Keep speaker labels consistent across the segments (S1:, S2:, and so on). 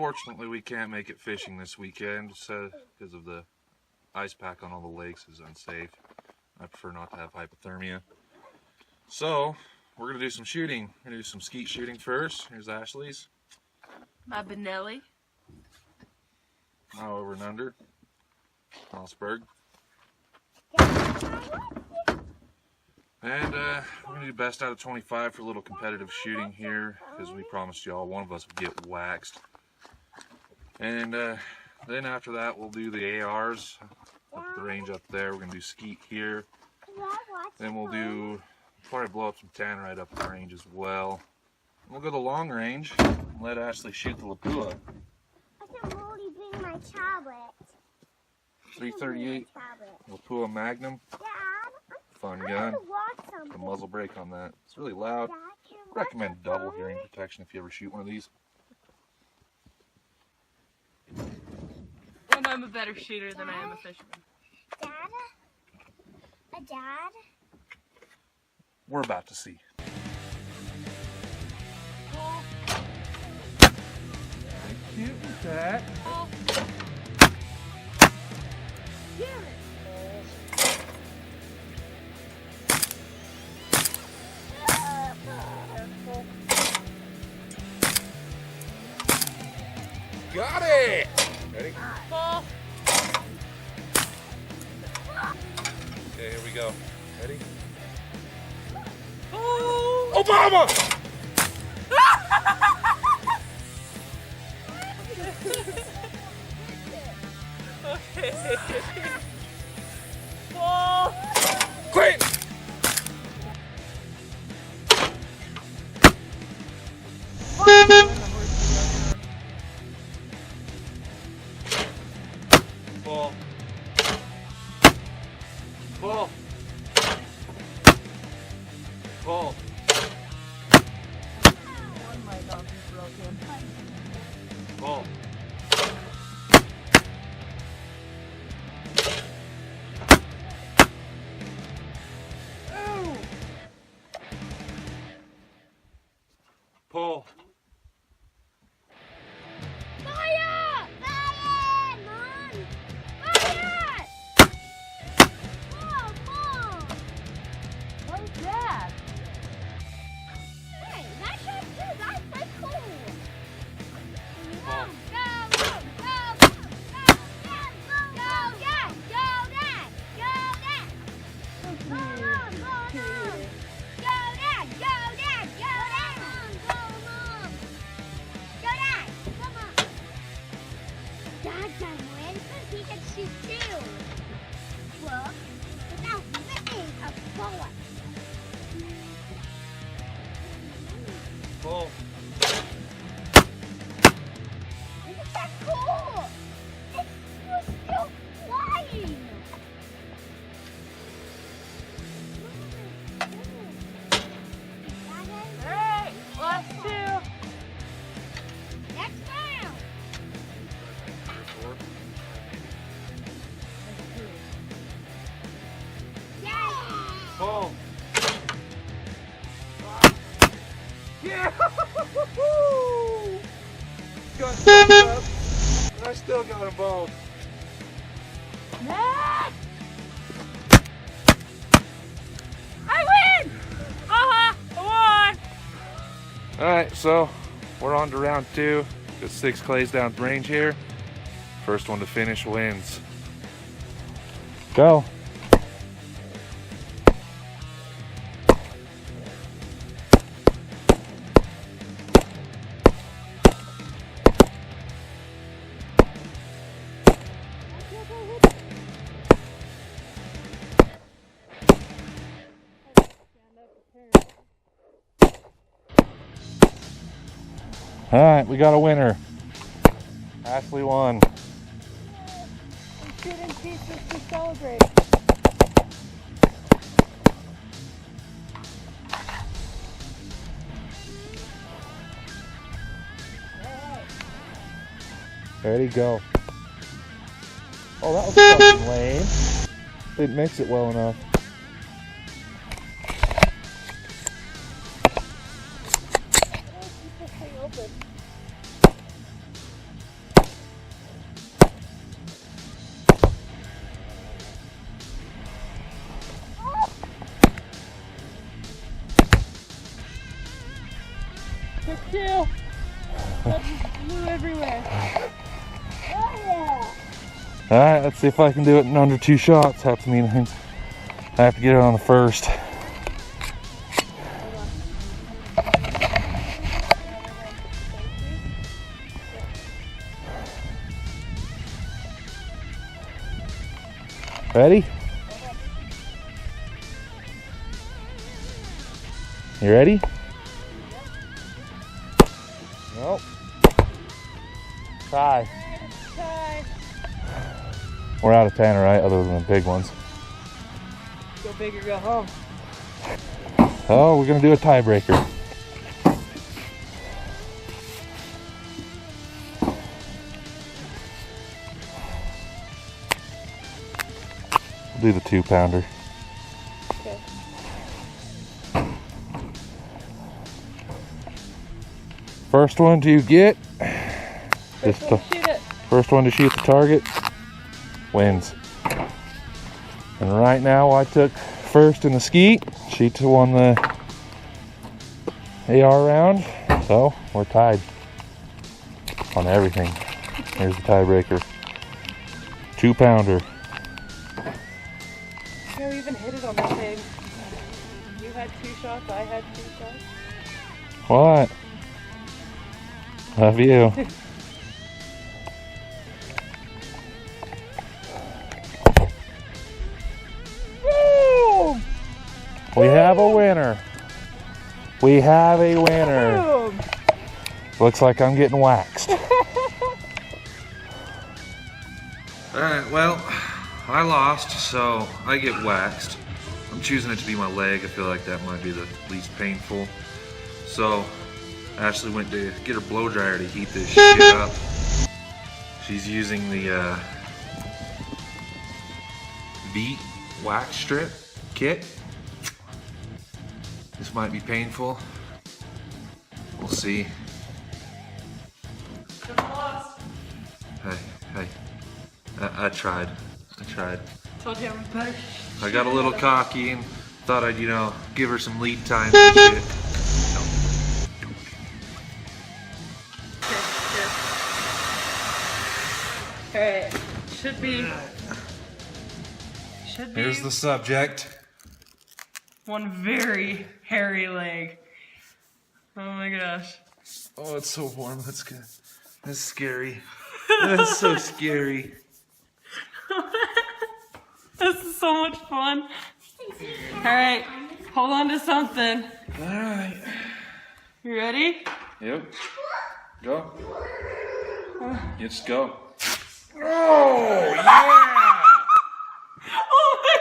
S1: unfortunately, we can't make it fishing this weekend because of the ice pack on all the lakes is unsafe. I prefer not to have hypothermia. So, we're going to do some shooting. We're going to do some skeet shooting first. Here's Ashley's.
S2: My Benelli.
S1: Now over and under. Mossberg. And we're going to do best out of 25 for a little competitive shooting here, because we promised y'all one of us would get waxed. And then after that we'll do the ARs up at the range up there. We're going to do skeet here. Then we'll do, probably blow up some Tannerite up at the range as well. And we'll go to the long range and let Ashley shoot the Lapua.
S3: I can already bring my tablet.
S1: 338 Lapua Magnum.
S3: Dad,
S1: Fun gun. The muzzle brake on that. It's really loud. Recommend double hearing protection if you ever shoot one of these.
S2: And I'm a better shooter than I am a fisherman.
S3: Dad?
S1: We're about to see.
S2: Oh.
S1: Cute with that.
S2: Oh.
S1: Got it! Ready?
S2: Oh.
S1: Okay, here we go. Ready?
S2: Oh.
S1: Obama!
S2: Okay. Oh.
S1: Clinton! Ball. Ball. Ball.
S2: One might not be broken.
S1: Ball. Ow! Pull.
S3: Fire! Fire! Mom! Fire! Mom!
S2: What's that?
S3: Hey, that shot too. That's so cool.
S1: Ball.
S3: Dad can win because he can shoot too. Look, without missing a bullet.
S1: Pull.
S3: Isn't that cool? It was still flying.
S2: Alright, last two.
S3: Next round. Yay!
S1: Pull. Yeah! Got thumbs up. And I still got them both.
S2: Next! I win! I won!
S1: Alright, so we're on to round 2. Got 6 clays down at the range here. First one to finish wins. Go. Alright, we got a winner. Ashley won.
S2: I'm shooting pieces to celebrate.
S1: Ready, go. Oh, that was fucking lame. Didn't mix it well enough. Alright, let's see if I can do it in under 2 shots. Have to mean I have to get it on the first. Ready? You ready? Nope. Try. We're out of Tannerite other than the big ones.
S2: Go big or go home.
S1: Oh, we're gonna do a tiebreaker. We'll do the 2-pounder.
S2: Okay.
S1: First one to get,
S2: First one to shoot it.
S1: first one to shoot the target wins. And right now I took first in the skeet. She won the AR round, so we're tied on everything. Here's the tiebreaker. 2-pounder.
S2: Yeah, we even hit it on the same. You had 2 shots, I had 2 shots.
S1: What? Love you.
S2: Boom!
S1: We have a winner. We have a winner.
S2: Boom!
S1: Looks like I'm getting waxed. Alright, well, I lost, so I get waxed. I'm choosing it to be my leg. I feel like that might be the least painful. So, Ashley went to get her blow dryer to heat this shit up. She's using the Beat wax strip kit. This might be painful. We'll see. Hey. I tried.
S2: Told you I'm better.
S1: I got a little cocky and thought I'd, give her some lead time and shit.
S2: Alright. Should be.
S1: Here's the subject.
S2: One very hairy leg. Oh my gosh.
S1: Oh, it's so warm. That's good. That's scary. That's so scary.
S2: This is so much fun. Alright, hold on to something.
S1: Alright.
S2: You ready?
S1: Yep. Go. Let's go. Oh, yeah!
S2: Oh my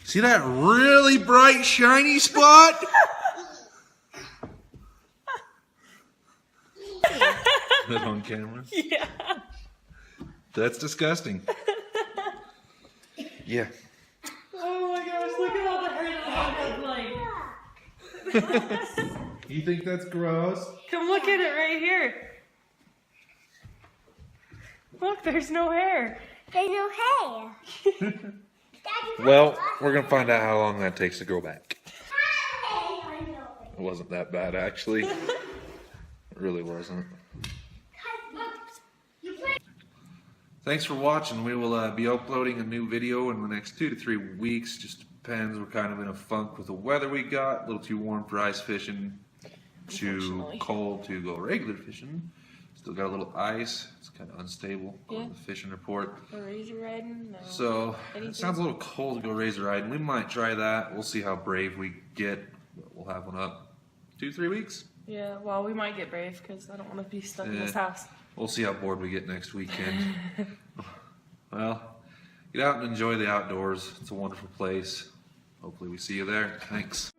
S1: See that really bright, shiny spot? That on camera?
S2: Yeah.
S1: That's disgusting. Yeah.
S2: Oh my gosh, look at all the hair that like.
S1: You think that's gross?
S2: Come look at it right here. Look, there's no hair.
S3: There's no hair.
S1: Well, we're gonna find out how long that takes to grow back. It wasn't that bad, actually. It really wasn't. Thanks for watching. We will be uploading a new video in the next 2 to 3 weeks. Just depends. We're kind of in a funk with the weather we got. A little too warm for ice fishing. Too cold to go regular fishing. Still got a little ice. It's kind of unstable. According to the fishing report.
S2: Or razor riding? No.
S1: So it sounds a little cold to go razor riding. We might try that. We'll see how brave we get. We'll have one up 2 to 3 weeks.
S2: Yeah, well, we might get brave because I don't want to be stuck in this house.
S1: We'll see how bored we get next weekend. Well, get out and enjoy the outdoors. It's a wonderful place. Hopefully we see you there. Thanks.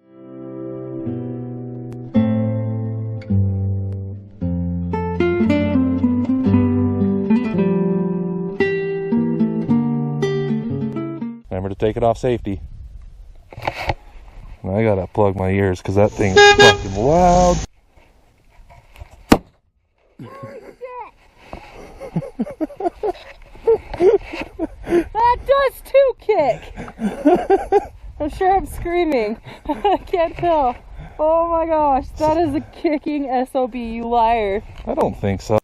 S1: Remember to take it off safety. I gotta plug my ears because that thing is fucking loud.
S2: That does too kick. I'm sure I'm screaming. I can't tell. Oh my gosh, that is a kicking SOB, you liar.
S1: I don't think so.